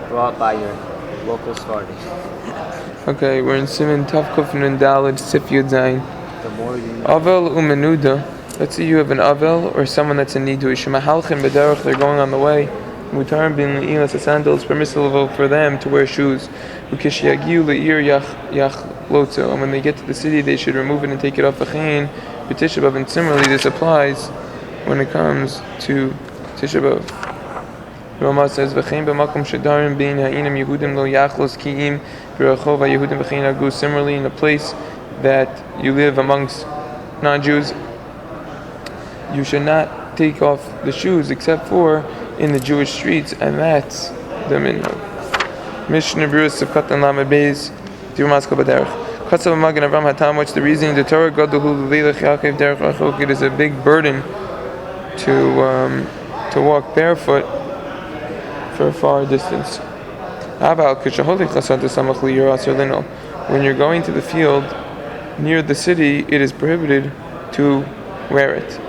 brought by your local Sephardi. Okay, we're in Siman Tav Kuf Nun Daled Sif Yud Zayin. The more you know. Avel umenuda. Let's say you have an avel or someone that's in need to Shemahalchin b'derech. They're going on the way. Mutar bin leilas sandal. It's permissible for them to wear shoes. Ukishiyagiu leir yachlotzo. And when they get to the city, they should remove it and take it off the chain. Tisha Bav. And similarly, this applies when it comes to Tisha Bav. Rama says, "V'chein b'makom shedarim bein ha'inam Yehudim lo yachlos ki'im b'rachov ha'Yehudim v'chein hagu." Similarly, in a place that you live amongst non-Jews, you should not take off the shoes except for in the Jewish streets, and that's the minhag. Mishnah Berurah Sivkat and Lamed Beis Dirumasko B'derech. Katsav Magen Avram Hatam. What's the reason? The Torah Gaduhu Leilach Yaakov Derech Rachok. It is a big burden to walk barefoot for a far distance. When you're going to the field near the city, it is prohibited to wear it.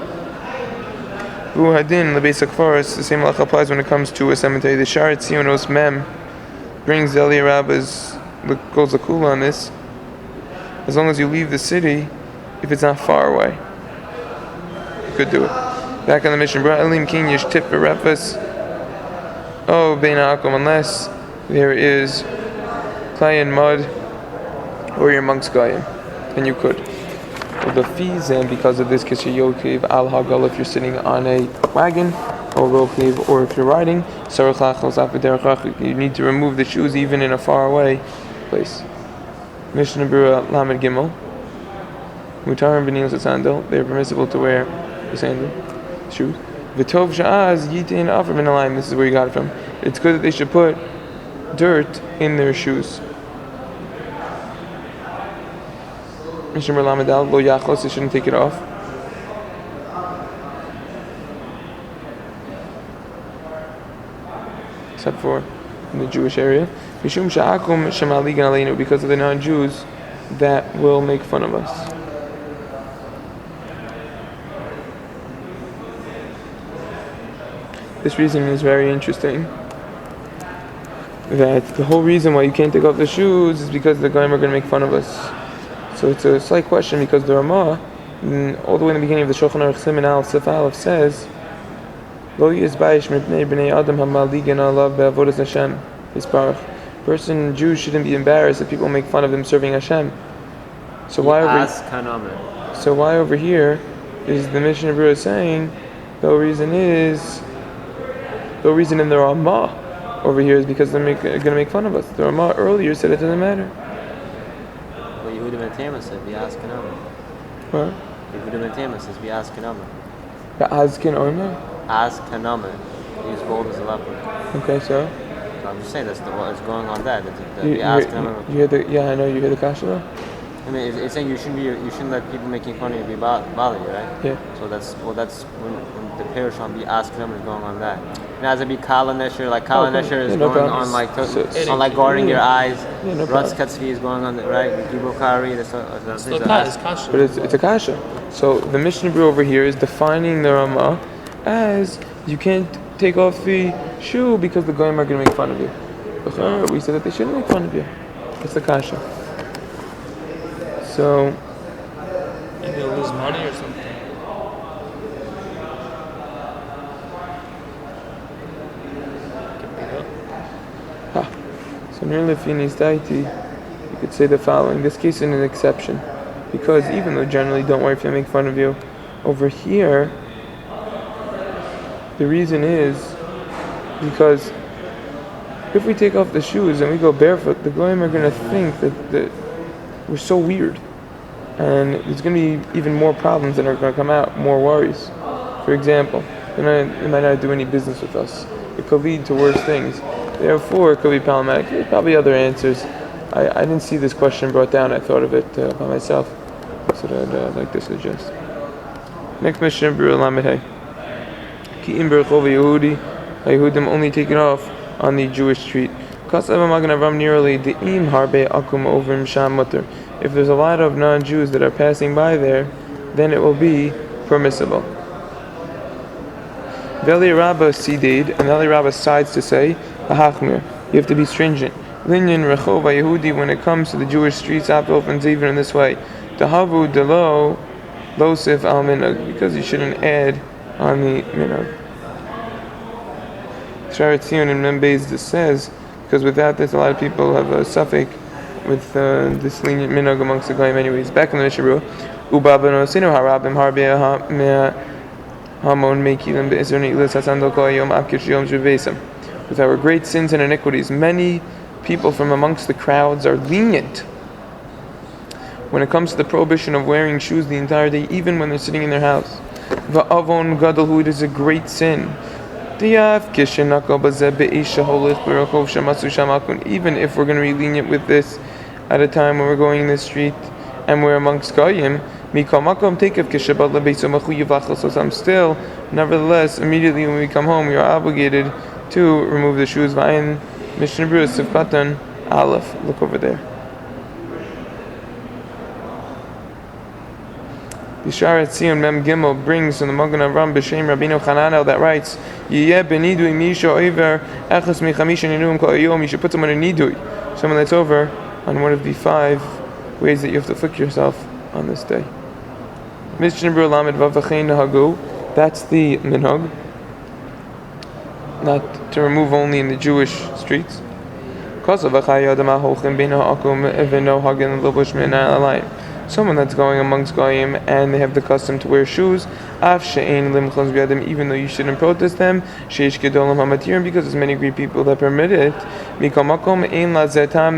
The same halacha applies when it comes to a cemetery. The Sharet Tzionos Mem brings the Aliyah Rabbis goes the kula on this. As long as you leave the city, if it's not far away, you could do it. Back on the mission, unless there is clay and mud, or your monk's gayim, then you could. The fees, and because of this, kishayokiv al hagal, if you're sitting on a wagon, or rokiv, or if you're riding, you need to remove the shoes even in a far away place. Mishnah Berurah Lamed Gimel. Mutarim b'nilas sandal. They are permissible to wear the sandal shoes. V'tov sha'az yitin afer min alayim. This is where you got it from. It's good that they should put dirt in their shoes. Mishnah Berurah Lamed Dal lo yachlos. They shouldn't take it off. Except for in the Jewish area. Mishum sha'akum shemaligan aleinu, because of the non-Jews that will make fun of us. This reason is very interesting. That the whole reason why you can't take off the shoes is because the Goyim are going to make fun of us. So it's a slight question, because the Ramah, all the way in the beginning of the Shulchan Aruch Siman Al Sif Aleph says, Lo yizbayish mipnei b'nei adam hamaligan alav be'avodas Hashem yisparach. Person, Jews shouldn't be embarrassed if people make fun of them serving Hashem. So why over here is the Mishnah Berurah saying the reason in the Ramah over here is because they're going to make fun of us. The Ramah earlier said it doesn't matter. Well, Yehudim and Tamas said, "Bi'az kanama." What? Yehudim and Tamas says, "Bi'az kanama." Bi'az kanama. Az kanama. He's bold as a leopard. Okay, so I'm just saying that's what's going on there. You hear the kasha though? I mean, it's saying you shouldn't let people making fun of you bother you, right? Yeah. So that's when the parish on be asking them is going on that. And as it be Kala Nesher, like Kala Nesher is going on like guarding your eyes. Ratz Katzvi is going on the right. Gibokari. But it's a kasha. So the Mishnah Berurah over here is defining the Ramah as you can't take off the shoe because the Goyim are going to make fun of you. We said that they shouldn't make fun of you. It's the kasha. So, and they'll lose money or something. So near Lefinis Daiti, you could say the following. This case is an exception, because even though generally don't worry if they make fun of you, over here, the reason is because if we take off the shoes and we go barefoot, the Goyim are going to think that we're so weird. And there's going to be even more problems that are going to come out, more worries. For example, they might not do any business with us. It could lead to worse things. Therefore, it could be problematic. There's probably other answers. I didn't see this question brought down. I thought of it by myself. So I'd like to suggest. Next Mishnah Berurah Lamed Hey. Ki'im berachov Yehudi. Yehudim only take it off on the Jewish street. If there's a lot of non-Jews that are passing by there, then it will be permissible. Veli Rabbah sided, and Veli Rabbah sides to say, Ahachmir. You have to be stringent. Linyan Rechov Yehudi, when it comes to the Jewish streets, opens even in this way. Dahavu Delo Losif Al Minhag, because you shouldn't add on the Minhag. Sharat Zion in Membeis says, because without this, a lot of people have a suffix with this lenient Minhag amongst the Goyim anyways. Back in the Mishnah Berurah, Ubabano Sinu Harabim Harbea Hamon Mekilim Be'izrni Ilis Hasandal Koyom Abkish Yom Juvesam. With our great sins and iniquities, many people from amongst the crowds are lenient when it comes to the prohibition of wearing shoes the entire day, even when they're sitting in their house. Va'avon gadol, it is a great sin. Even if we're going to be lenient with this at a time when we're going in the street and we're amongst Goyim, still, nevertheless, immediately when we come home, we are obligated to remove the shoes. Mishnah Berurah Sifkatan Aleph. Look over there. Bisharat Zion Mem Gimel brings from the Magen Avram B'Shem Rabbeinu Chananel that writes, Yiyeh benidui misha over echas michamisha ninuim kol yom. You should put someone in nidui, someone that's over on one of the 5 ways that you have to afflict yourself on this day. Mishnah Berurah Lamed Vav V'chein Nahagu. That's the minhag, not to remove only in the Jewish streets. Someone that's going amongst Goyim and they have the custom to wear shoes, even though you shouldn't protest them, because there's many great people that permit it.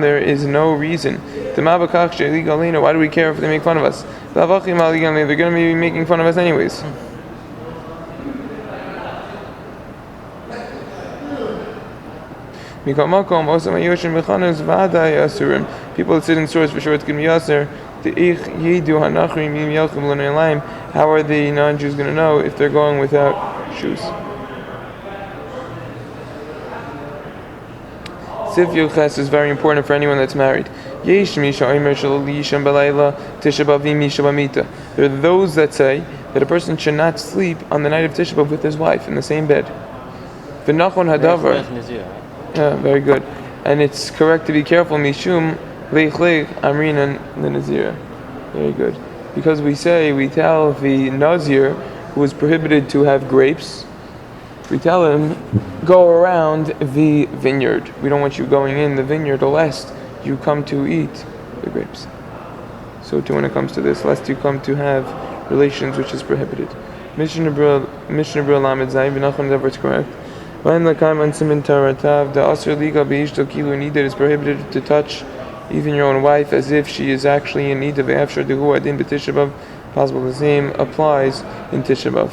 There is no reason. Why do we care if they make fun of us? They're going to be making fun of us anyways. People that sit in stores, for sure it's going to be yasser. How are the non-Jews going to know if they're going without shoes? Sif Yoches is very important for anyone that's married. There are those that say that a person should not sleep on the night of Tisha Bav with his wife in the same bed. Yeah, very good. And it's correct to be careful. Mishum leich leich amrinan the Nazir. Very good. Because we tell the Nazir who is prohibited to have grapes, we tell him, go around the vineyard. We don't want you going in the vineyard lest you come to eat the grapes. So too when it comes to this, lest you come to have relations which is prohibited. Mishnah Berurah Lamed Zayin B'Nachon Dever is correct. When the Kaiman Simin Taratav, the Asr Liga Beishto Kilu Nida is prohibited to touch even your own wife as if she is actually in need of Afshar Dehu Adin B'Tisha Bav. Possible the same applies in Tisha Bav.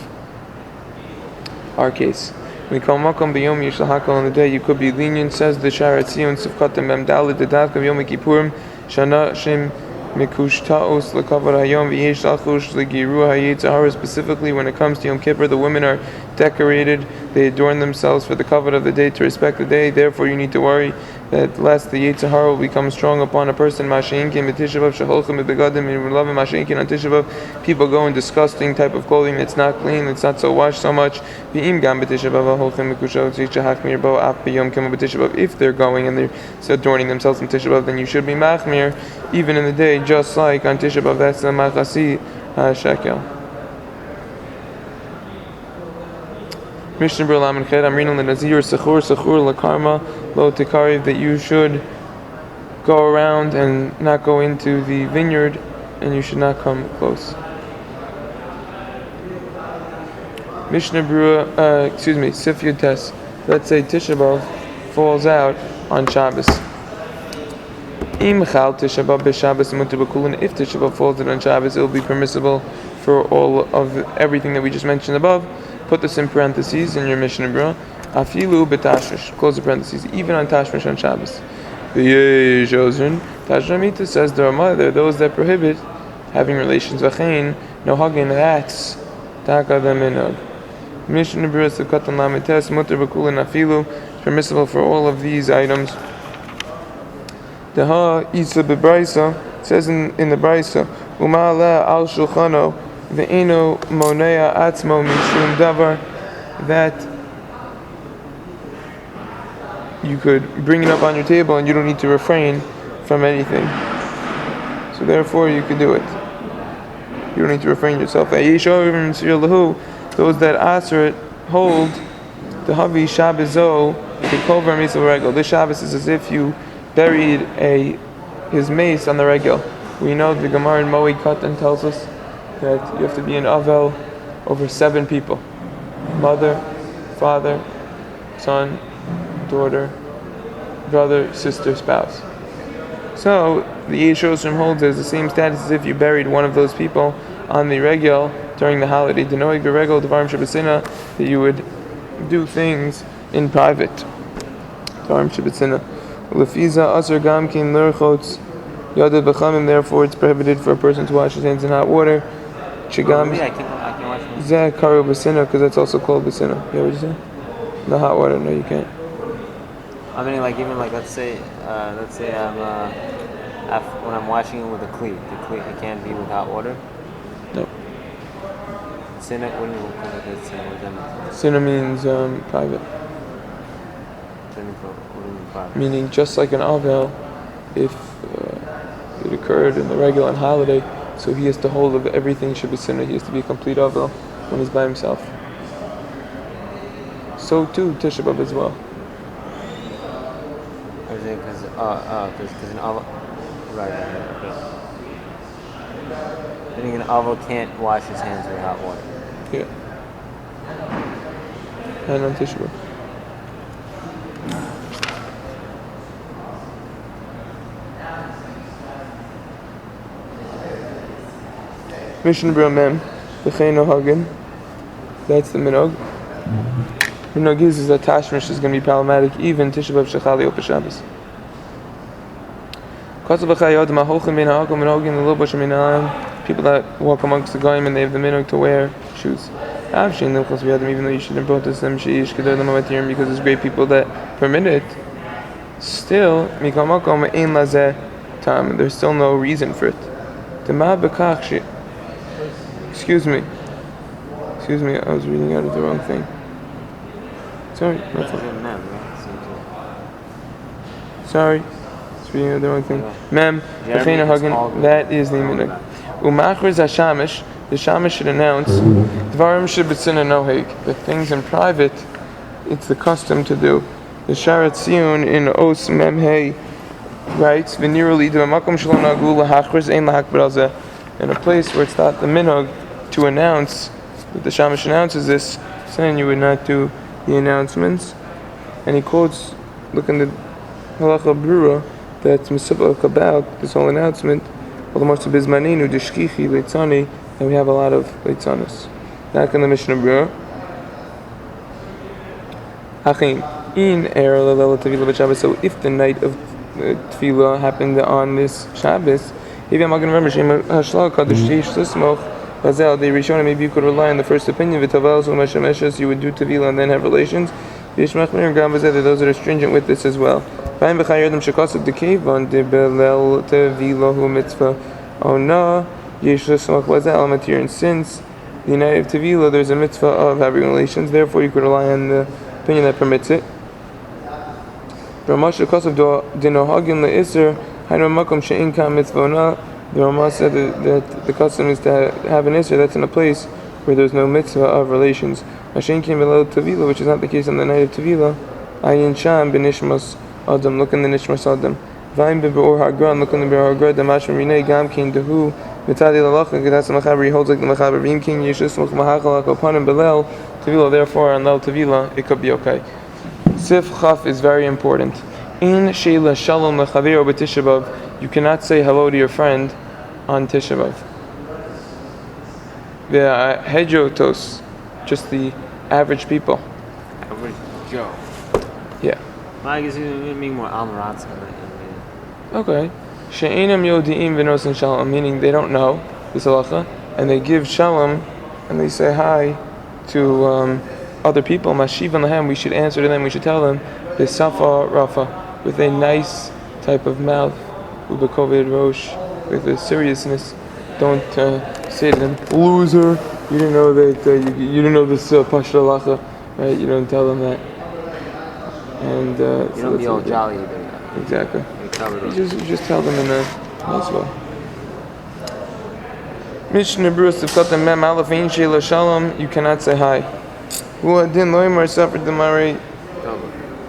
Our case. We call Makom B'Yom Yishlahakal on the day you could be lenient, says the Sharat Zion Sifkatem Mem Dalit the Davkav Yom Kippurim Shana Shem Mikush Ta'os L'Kavod Hayom V'Yesh Lachush L'Giru Hayetzahara. Specifically when it comes to Yom Kippur, the women are decorated, they adorn themselves for the kavod of the day, to respect the day. Therefore you need to worry that lest the Yetzirah will become strong upon a person. Masha'inkin b'Tisha Bav sheholchem b'begadim v'lavim masha'inkin on Tisha Bav. People go in disgusting type of clothing that's not clean, that's not so washed so much. V'im gam b'Tisha Bav holchem b'kushot yichahachmir bo af b'yom kemo b'Tisha Bav. If they're going and they're adorning themselves in Tisha Bav, then you should be machmir even in the day, just like on Tisha Bav. That's the machasi shekel. Mishnah Berurah Lamed Chet Amrin LeNazir Sechur LeKarma Lo Tikariv, that you should go around and not go into the vineyard, and you should not come close. Mishnah Berurah, Sif Yud Tes. Let's say Tisha Bav falls out on Shabbos. Im Chal Tisha Bav b'Shabbos Mutar b'Kulin. If Tisha Bav falls out on Shabbos, it will be permissible for all of everything that we just mentioned above. Put this in parentheses in your Mishnah Berurah. Afilu b'tashmish. Close the parentheses. Even on tashmish on Shabbos. Tashramita says there are those that prohibit having relations. V'chein nohagin. That's taka the minhag. Mishnah Berurah Sivkatan Lamed Tes Mutar b'Kulin Afilu. It's permissible for all of these items. Deha Isa b'Braisa says in the Braisa, Uma'ala al shulchano ve'eno monea atzmo mishum davar, that you could bring it up on your table and you don't need to refrain from anything. So therefore you could do it. You don't need to refrain yourself. Those that answer it hold the Havi Shabbazo the Kovar Misal Regel. This Shabbos is as if you buried his mace on the regel. We know the Gemara in Moed Katan tells us that you have to be an Avel over 7 people: mother, father, son, daughter, brother, sister, spouse. So the Yeshosrim holds as the same status as if you buried one of those people on the regel during the holiday. Denoig the regel Devarim Shabbatzina, that you would do things in private. Devarim Shabbatzina. Lefiza Asr Gamkin Lurchotz Yadav B'Chamim. Therefore, it's prohibited for a person to wash his hands in hot water. Chigam Zeh Karu B'Sina, because that's also called B'Sina. Yeah, what did you say? The hot water? No, you can't. I mean, like even like let's say when I'm washing it with a cleat, it can't be with hot water. No. Sinna, what does that mean? Sinna means private. Meaning, just like an Avel, if it occurred in the regular and holiday, so he has to hold of everything should be Sinna. He has to be a complete Avel when he's by himself. So too Tisha Bav as well. Because an Avel, right. I think an Avel can't wash his hands with hot water. Yeah. And on Tisha Bav. Mishnah B'Ram Mem, B'Chein Ohagin. That's the minog. Minog is that Tashmish is going to be problematic even Tisha Bav Shechali Opa Shabbos. People that walk amongst the goyim and they have the minog to wear shoes. Even though you shouldn't protest them, because there's great people that permit it, still, there's still no reason for it. Excuse me, I was reading out of the wrong thing. Sorry, I was reading out of the wrong thing. Mem, that is the minhag. Umachriz hashamish, the shamish should announce dvarim sheb'tzina noheg, that things in private it's the custom to do. The Sharat Sion in Os Mem Hey writes, "V'niruli d'makom shelo nagu lahachriz ein lahakbar al zeh." In a place where it's not the minhag to announce, that the shamish announces this, saying you would not do the announcements. And he quotes, look in the halacha brura, that's misubach about this whole announcement. That we have a lot of leitzanos. Back in the Mishnah Brura. So if the night of Tefillah happened on this Shabbos, maybe you could rely on the first opinion. You would do Tefillah and then have relations. Those that are stringent with this as well. And since the night of Tevila there's a mitzvah of having relations, therefore you could rely on the opinion that permits it. The Ramah said that the custom is to have an Isser that's in a place where there's no mitzvah of relations. Which is not the case on the night of Tevila. Ayin Sham b'nishmas Adam, look in the Nishmas Adam. Vaim be'or ha'gran, look in the be'or ha'gran. Damashim rinei gam kin dehu mitadi l'alacha gedas machaber. He holds like the machaber. V'im kin yishus much mahachalak upanim belel tevila. Therefore, on lel tevila, it could be okay. Sif chaf is very important. In sheila shalom lechaviro b'Tisha Bav, you cannot say hello to your friend on Tisha Bav. The hedjotos, just the average people. Average Joe. Yeah. I guess it mean more Almaratz. Okay. She'enam yodi'im v'nosin shalom, meaning they don't know this halacha, and they give shalom, and they say hi to other people. Mashivan lahem, we should answer to them, we should tell them, b'safa rafa, with a nice type of mouth, u'b'koved rosh, with a seriousness. Don't say to them, loser, you didn't know that, you didn't know this pashta halacha, right? You don't tell them that. And you don't be all jolly either. Exactly. You just tell them in a nice way. Mishnah Berurah Sivkatan Mem Aleph Ein Sheila Shalom. You cannot say hi. Hu Adin Loimar Safar Demari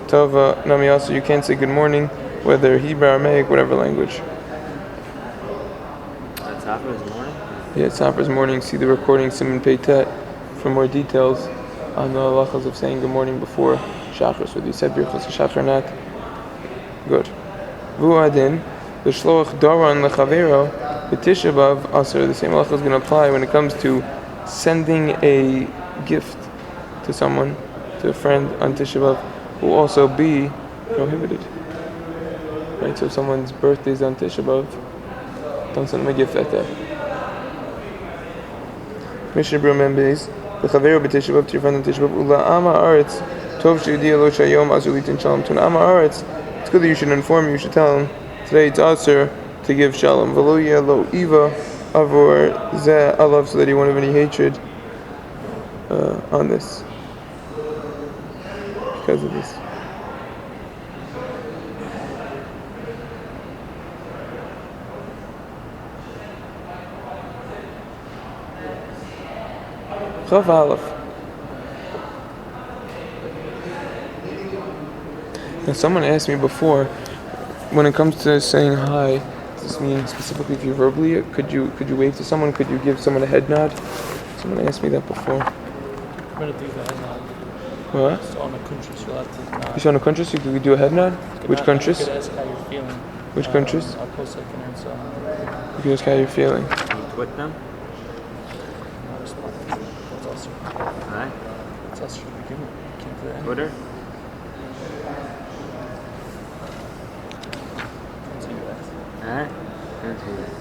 Tova Nami. Also, you can't say good morning, whether Hebrew, Aramaic, whatever language. That's Safar's morning? Yeah, it's Safar's morning. See the recording, Simon Peitet, for more details on the halachos of saying good morning before Shachris, whether you said Birchos Shachar or not. Good. Hu Adin L'shloach Doron Lechavero. The Tisha Bav, also the same halacha is going to apply when it comes to sending a gift to someone, to a friend on Tisha Bav, will also be prohibited. Right, so if someone's birthday is on Tisha Bav, don't send them a gift that day. Mishnah Berurah Members, the Chavero b'Tisha Bav, to your friend on Tisha Bav, Ula Ama Aretz, Tov She'udiya Lo Shayom Azulitin Shalom. To an Ama Aretz, it's good that you should inform him, you should tell him, today it's Asur to give shalom. V'lo lo iva avor zeh alav, so that he won't have any hatred on this, because of this. Chav Aleph. Now, someone asked me before, when it comes to saying hi, does this mean specifically if you verbally, could you wave to someone? Could you give someone a head nod? Someone asked me that before. I'm gonna do the head nod. What? So on a countries, you'll have to nod. You on a countries, you could do a head nod? Which countries? You could ask how you're feeling. Which countries? I'll post like an answer. You can ask how you're feeling. Can you twit them? Not respond. That's also. Alright. That's also from the beginning. Can't do that. Twitter? Can't do that. Alright. Can't do that.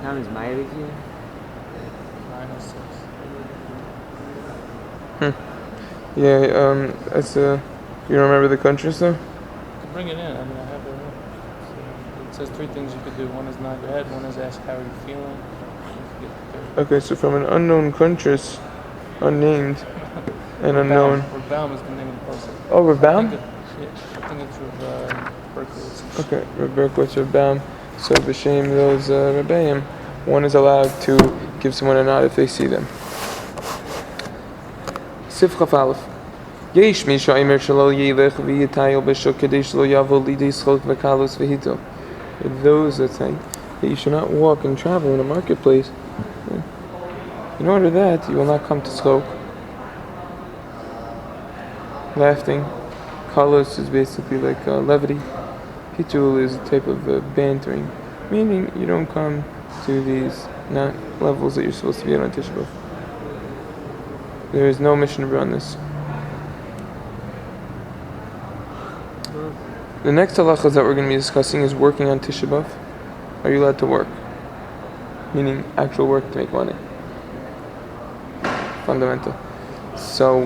How is my age here? 906. Yeah, it's you don't remember the countries though? You can bring it in. I mean, I have it here. So it says 3 things you could do. One is nod your head. One is ask how are you feeling. Okay, so from an unknown countries, unnamed and unknown. Rabaum is the name of the person. Oh, Rabaum? I think it's Rav Berkowitz. Okay, Rav Berkowitz, Rabaum. So b'shem those Rabbeim, one is allowed to give someone a nod if they see them. Sif Chaf Aleph. Yesh mi shaimer shelo yelech v'yitayil b'shuk kedei shelo yavo lidei schok v'kalus v'hito. Those that say that you should not walk and travel in a marketplace. In order that you will not come to schok. Laughing. Kalus is basically like levity. Hitul is a type of bantering, meaning you don't come to these not levels that you're supposed to be on Tisha B'Av. There is no Mishnah Berurah on this. The next halachas that we're going to be discussing is working on Tisha B'Av. Are you allowed to work? Meaning actual work to make money. Fundamental. So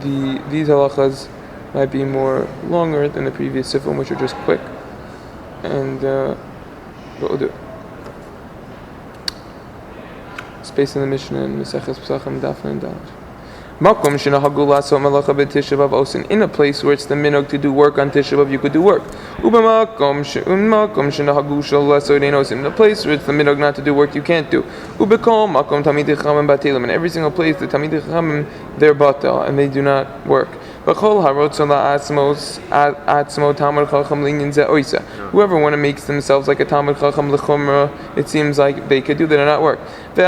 these halachas might be more longer than the previous sifim, which are just quick. And what we'll do. Space in the Mishnah and Maseches Pesachim Daf and Dalet. Makom shenahagu laso malacha b'Tisha B'Av osin. In a place where it's the minog to do work on Tisha B'Av, you could do work. Ubemakom shenahagu shel laso dein osin. In a place where it's the minog not to do work, you can't do. Ubekol makom tamidei chachamim batelim. In every single place, the tamidei chachamim they're batel and they do not work. Whoever want to make themselves like a Talmud Chacham l'chumra, it seems like they could do that and not work. So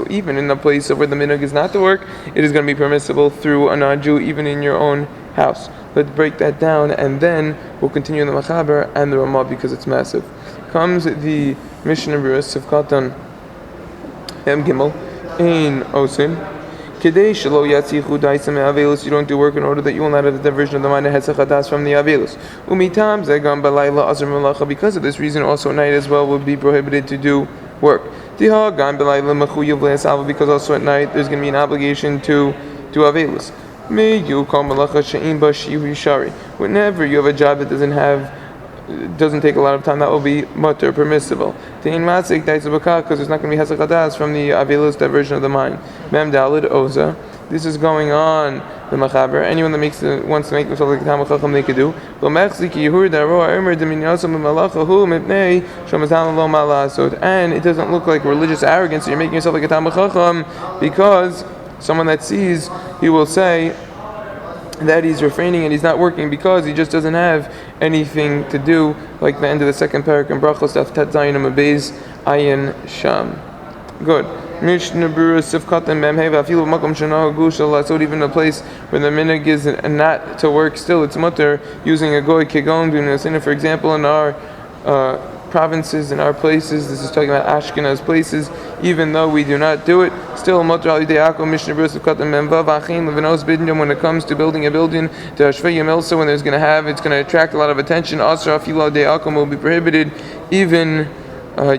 even in a place where the minhag is not to work, it is going to be permissible through a non-Jew, even in your own house. Let's break that down, and then we'll continue the Machaber and the Ramah because it's massive. Comes the Mishnah Berurah Sivkatan Em Gimel. In Osin, Kedei Shelo Yatzichu Daisam Avelus, you don't do work in order that you will not have the diversion of the mind of Hetzachadas from the Avelus. Umitam Zegam Balayla Azr Malacha, because of this reason, also at night as well would be prohibited to do work. Tiha Gam Balayla Machuyav Le'asalva, because also at night there's going to be an obligation to do Avelus. Whenever you have a job that doesn't take a lot of time, that will be mutter, permissible. Because there's not going to be hesach hadas from the avilus diversion of the mind. Mem dalid oza. This is going on the machaber. Anyone that wants to make themselves like a Talmid Chacham, they could do. And it doesn't look like religious arrogance. So you're making yourself like a Talmid Chacham because someone that sees, he will say that he's refraining and he's not working because he just doesn't have anything to do, like the end of the second parak in Brachos Daf Tet Zayin Amabez Ayin Sham. Good. Mishnah Berurah Sifkat and Memhei Vafilu Makom Shana Gusha. So even a place where the minhag is not to work, still it's mutter using a goy kegon dunasin. For example, in our provinces, in our places, this is talking about Ashkenaz places. Even though we do not do it, still mutter al yidei Yaakov. Mishnah Berurah Sifkat and Memvav Achim Levinos Bidnyam. When it comes to building a building, to Hashvei Melsa, when it's going to attract a lot of attention. Asra Afilu al yidei Yaakov will be prohibited, even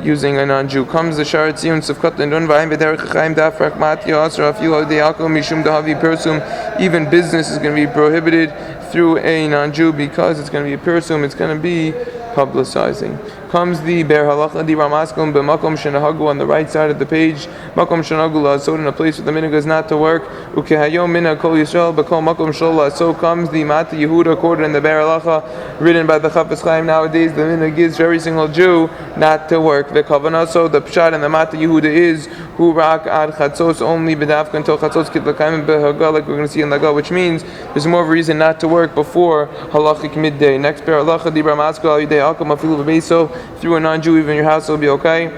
using a non-Jew. Comes the Shar Tzion Sifkat and Dun Vayim B'derech Chaim Daf Rakmatya Asra Afilu Odei Yaakov Mishum Dahavi Persum. Even business is going to be prohibited through a non-Jew because it's going to be a persum. It's going to be publicizing. Comes the Ber Halacha Di Ramaskum B'Makom Shenahagu on the right side of the page. Makom Shenahagu La'asod, in a place where the minhag is not to work. Ukehayom Minhag Kol Yisrael B'Kol Makom Shol La'asod. Comes the Mata Yehuda quoted in the Ber Halacha, written by the Chafetz Chaim. Nowadays the minhag is for every single Jew not to work. The Kavanah, so the Pshat and the Mata Yehuda is Hu Rak Ad Chatzos, only B'Dafka until Chatzos Kit L'Kaim B'Haga, like we're going to see in Laga, which means there's more of a reason not to work before Halachic midday. Next Ber Halacha Di Ramaskum Al Yidei Akum Afilu V'Beiso, through a non-Jew, even your house will be okay.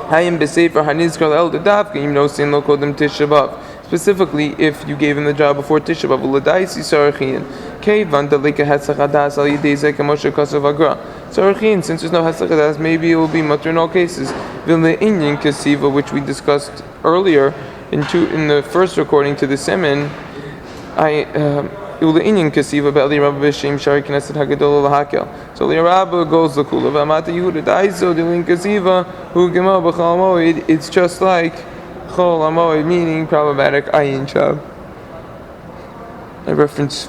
Hayim b'sefer hanizkar el dedavka im no sin lo kodem Tisha Bav. Specifically, if you gave him the job before Tisha Bav, l'daisi sarachin keivan dalika hesach hadas al yidei zeh k'moshe kasav agra. Sarachin, since there's no hesach hadas, maybe it will be mutter in all cases. V'le inyan kasiva, which we discussed earlier in the first recording to the semen. So Li'Rabba goes the kula. It's just like Chol Hamoed, meaning problematic ayin shab.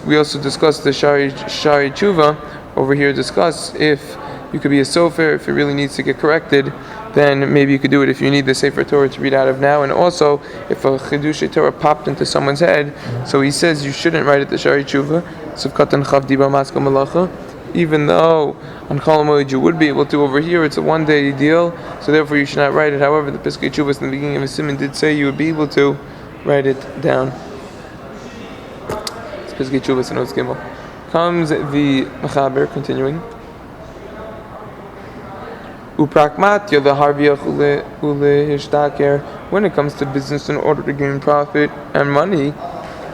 We also discussed the Shari Tshuva over here. Discuss if you could be a sofer, if it really needs to get corrected, then maybe you could do it if you need the Sefer Torah to read out of now. And also, if a Chidush Torah popped into someone's head, so he says you shouldn't write it the Shari Tshuva, Sivkatan Chav Diba Maska Malacha, even though on Chol Hamoed you would be able to. Over here it's a one-day deal, so therefore you should not write it. However, the Piskei Tshuvas in the beginning of his Siman did say you would be able to write it down. It's Piskei Tshuvas in Oz Gimel. Comes the Mechaber, continuing. Uprakmatya the harviach ule when it comes to business in order to gain profit and money,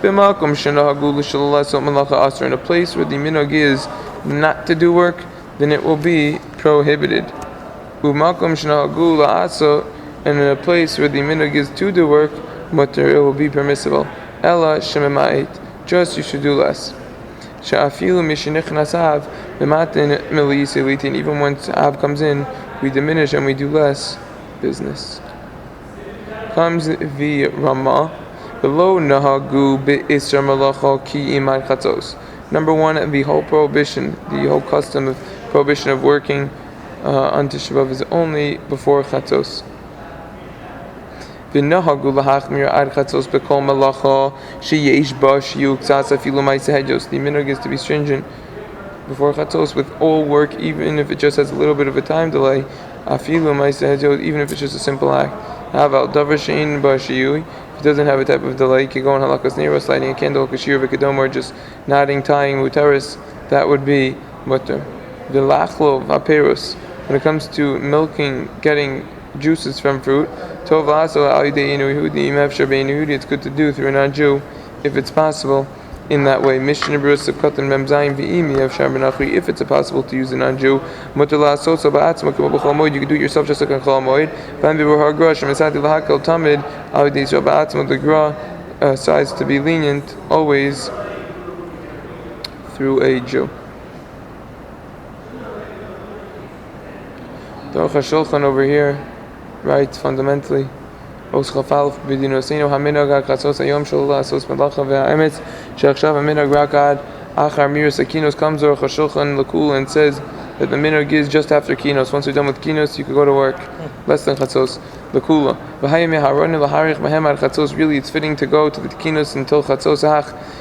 b'makom shenahagu l'shalasot malacha asr, in a place where the minhag is not to do work, then it will be prohibited. U'makom shenahagu la'asa, and in a place where the minhag is to do work, mutter, it will be permissible. Ella shememait, just you should do less. Sha'afilu mishenichnas av b'matin miliyis elitin, even when av comes in, we diminish and we do less business. Comes the Ramah, below nahagu be'isra malacha ki imad chatzos. Number one, the whole prohibition, the whole custom of prohibition of working on Tisha Bav is only before chatzos. V'nahagu lahachmir ad chatzos bekol malacha sheyesh ba shiyu k'tzas afilu ma'aseh hejos. The minhag is to be stringent before chatzos with all work, even if it just has a little bit of a time delay. Afilu ma'aseh hejos, even if it's just a simple act. Haval davar she'in ba shiyu. If it doesn't have a type of delay, kigon halachos nero, sliding a candle, kashir v'kedom, or just knotting, tying, mutaris, that would be mutter. V'lachlo v'aperus, when it comes to milking, getting juices from fruit, tov la'aso al yidei inu yehudi, im efshar be'inu yehudi, it's good to do through a non-Jew, if it's possible, in that way. Mishnah Berurah Sivkatan Mem Zayin v'imi efshar b'nachri, if it's possible to use a non-Jew, mutter la'asot so ba'atzma k'mo b'chol hamoed, you can do it yourself just like on Chol Hamoed. V'an b'bur ha'gra shemesati l'hakel tamid al yidei so ba'atzma, the gra decides to be lenient always through a Jew. The Aruch HaShulchan over here writes fundamentally, Os Chafalf B'Dinosenu HaMinhag HaChatzos Hayom Shelo La'asos Melacha VeHaEmetz She'achshav HaMinhag Rak Ad Achar Miras HaKinos comes Aruch HaShulchan Lakul and says that the minhag is just after kinos. Once you're done with kinos, you can go to work. Less than chatzos. Lakula. Really, it's fitting to go to the kinos until chatzos.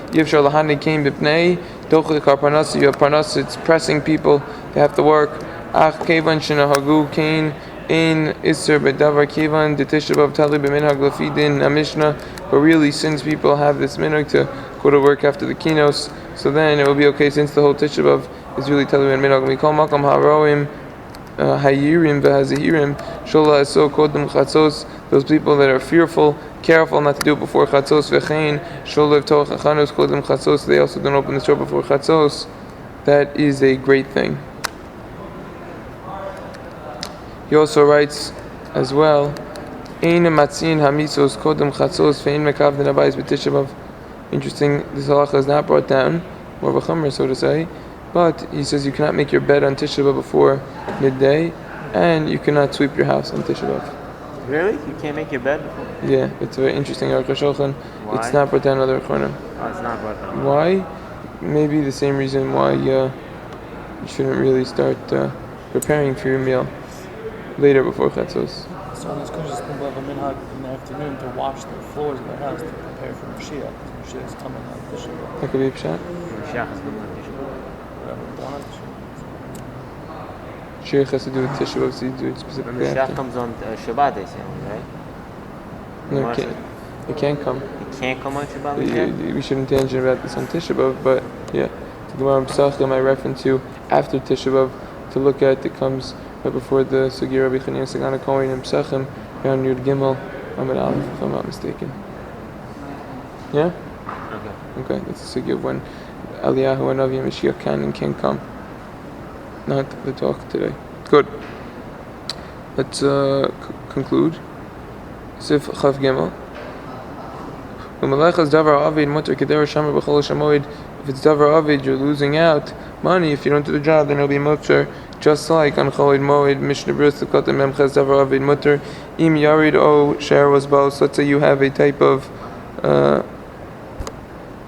Yivshar lahani came b'pnei. Dochel karparnas. You have parnas. It's pressing people. They have to work. Ach kevan shenahagu kain in iser bedavar kevan the Tisha Bav tali b'minhag lafidin a mishnah. But really, since people have this minhag to go to work after the kinos, so then it will be okay since the whole Tisha Bav is really telling me minhag. We call makam haroim hayirim v'hazihirim shola so kodem chatzos. Those people that are fearful, careful not to do it before chatzos v'chein shola v'toch achanus kodem chatzos. They also don't open the store before chatzos. That is a great thing. He also writes as well, ein matzin hamitzos kodem chatzos ve'ein mekav denabayis b'Tisha Bav. Interesting. This halacha is not brought down, more of a chumrah, so to say. But he says you cannot make your bed on Tisha B'Av before midday, and you cannot sweep your house on Tisha B'Av. Really? You can't make your bed before? Yeah, it's very interesting. Why? It's not brought down other Achronim. Oh, it's not brought down. Why? Maybe the same reason why you shouldn't really start preparing for your meal later before Chatzos. So on this Kodesh, people have a minhag in the afternoon to wash the floors of their house to prepare for Mashiach. Mashiach is coming on Tisha B'Av. That could be a pshat. Mashiach is coming on Tisha B'Av. Shir has to do with Tisha B'Av, so you do it specifically Mashiach after. comes on Shabbat, they say, right? No, it can't come. It can't come on Shabbat, Mashiach? We shouldn't tangent about this on Tisha B'Av, but yeah. The Gemara Pesachim I reference you after Tisha B'Av to look at. It comes right before the Sugi Rabbi Chanina Sagana Kohen and Pesachim around Yud Gimel Amid Aleph, if I'm not mistaken. Yeah? Okay, that's the Sugi of when Eliyahu and Avi and Mashiach can and can't come. Not the talk today. Good. Let's conclude. Sif Chav Gimel. If it's davar avid, you're losing out money. If you don't do the job, then it'll be mutter. Just like on Cholid Moed, Mishnah Berurah Kotem Memches davar avid mutter. Im yarid o share was both. Let's say you have a type of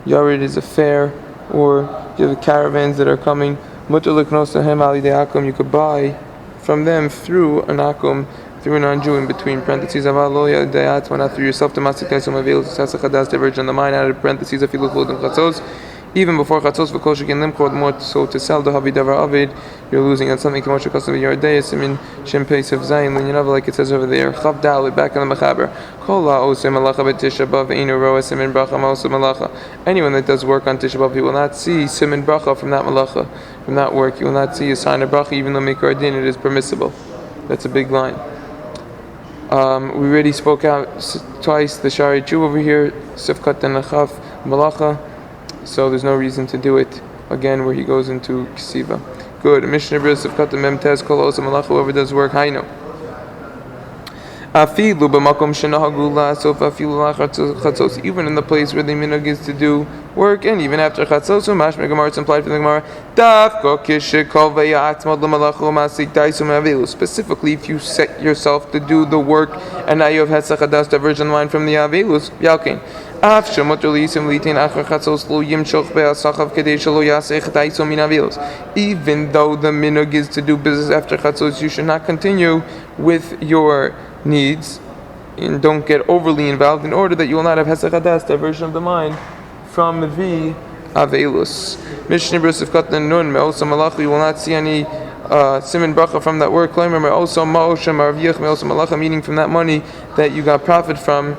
yarid is a fair, or you have caravans that are coming. Mutter leknosahem ali deakum. You could buy from them through an akum, through a non-Jew in between parentheses. Avaloya deatman, not through yourself. Tomasik taisum avil sasachadas diverge on the mind out of parentheses afilu chuldim chatzos. Even before chatzos v'kol shekin limkod more, so to sell the havi davar avid, you're losing on something k'moshe custom of yardei simin shempes of zayin linyanava, like it says over there. Chav dalit back in the mechaber. Kol la'osem malacha b'tisha bav einu roa simin bracha ma'osem malacha. Anyone that does work on Tisha Bav, he will not see simin bracha from that malacha, from that work. You will not see a sign of bracha, even though mikar din it is permissible. That's a big line. We already spoke out twice the Shari Chu over here, Sifkat and Nachaf Malacha, so there's no reason to do it again where he goes into Kesiva. Good. Mishnah Berurah Sifkat and Memtez Kol Osa Malacha, whoever does work, Haino. Afilu b'makom shenahagu la'asov afilu la'chatzos chatzos, even in the place where the minhag is to do work, and even after chatzos, mashmei gemara, it's implied from the Gemara, dafka kishikol ve'yatzmod l'malacha u'masik daisum avilu. Specifically, if you set yourself to do the work, and now you have hesach hadas diversion line from the avilus, yalkein. Af shemutar liyisim litin achar chatzos lo yimshoch be'asachav kedei shelo yasech daisum min avilus. Even though the minhag is to do business after chatzos, you should not continue with your needs and don't get overly involved, in order that you will not have hesach hadas, diversion of the mind from the avelus. Mishnah Berurah Katan Nun me'osa malacha, you will not see any simin bracha from that work. Kloimer me'osa ma'osha marviyach me'osa malacha, meaning from that money that you got profit from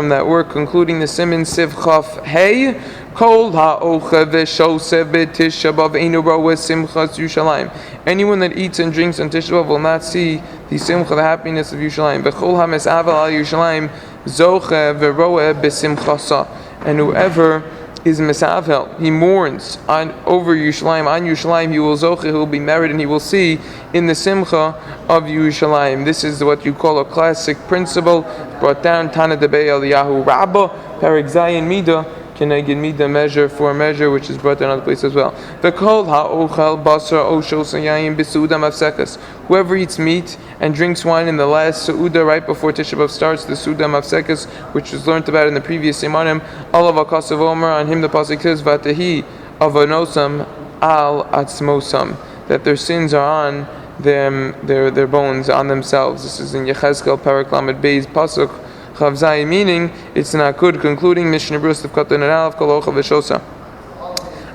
that work. Concluding the simin siv chaf hey kol ha'ocha v'shoseh b'tisha bav einu ro'eh simchas Yushalayim. Anyone that eats and drinks on Tisha Bav will not see the simcha, the happiness of Yushalayim. V'chol ha'mesavel al Yushalayim zoche v'ro'eh b'simchasa. And whoever is mesavel, he mourns over Yushalayim. On Yushalayim, he will zoche, he will be married, and he will see in the simcha of Yushalayim. This is what you call a classic principle brought down Tana Debei Eliyahu Rabba Perek Zayin Mida Keneged Mida, measure for measure, which is brought in another place as well. V'kol ha'ochel basar oshos hayayim b'seuda mafsekas. Whoever eats meat and drinks wine in the last seuda right before Tisha Bav starts, the seuda mafsekas, which was learned about in the previous simanim, alav akasav omer, on him the pasuk says, v'atehi avonosam al atzmosam, that their sins are on them, their bones, on themselves. This is in Yechezkel Parak Lamed Beis pasuk Chavzai, meaning it's not good. Concluding Mishnah Brus of Katan and Alf Kolocha Veshosa.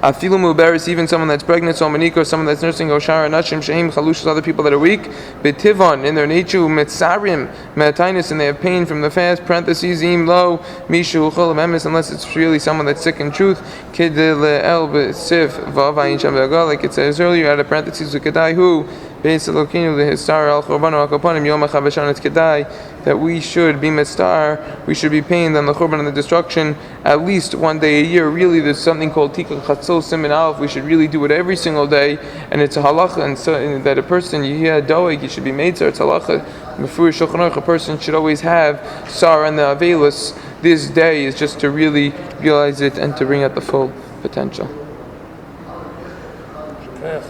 Afilu muberis, even someone that's pregnant, so manika, or someone that's nursing, Oshara Nashim Shahim Chalush, other people that are weak, Betivon, in their nature, Metzarim, Metainus, and they have pain from the fast, parentheses, Im Lo, Mishu Chol Emes, unless it's really someone that's sick in truth, Kidle El Besif, Vavayin Sham Be'agal, like it says earlier, out of parentheses, Kedai Hu, Beis Elokinu, the Histar Al Chorban Al Kapanim, Yom HaChaveshan, it's Kedai, that we should be mistar, we should be paying on the Chorban and the destruction at least one day a year. Really, there's something called Tikkun Chatzos Siman Aleph. We should really do it every single day, and it's a halacha, and so that a person, you hear doeg, you should be made sir. It's halacha. Before Shulchan Aruch, a person should always have sar and the avelus. This day is just to really realize it and to bring out the full potential.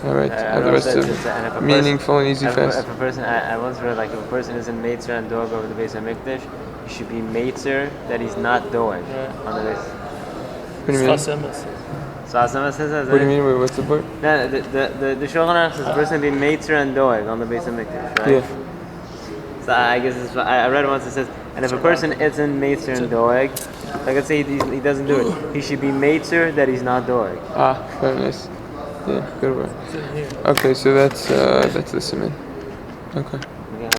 All right, the rest of meaningful and easy fast. If a person, I once read, like, if a person isn't Meitzer and Doeg over the base of Mikdash, he should be Meitzer that he's not Doeg on the base. What do you mean? Sasama says that. What do you mean? Wait, what's the part? No, the Shulchan Aruch says the person be Meitzer and Doeg on the base of Mikdash, right? Yeah. So I guess I read it once. It says, and if a person isn't Meitzer and Doeg, like let's say he doesn't do it, he should be Meitzer that he's not Doeg. Ah, very nice. Yeah, good work. Okay, so that's the siman. Okay.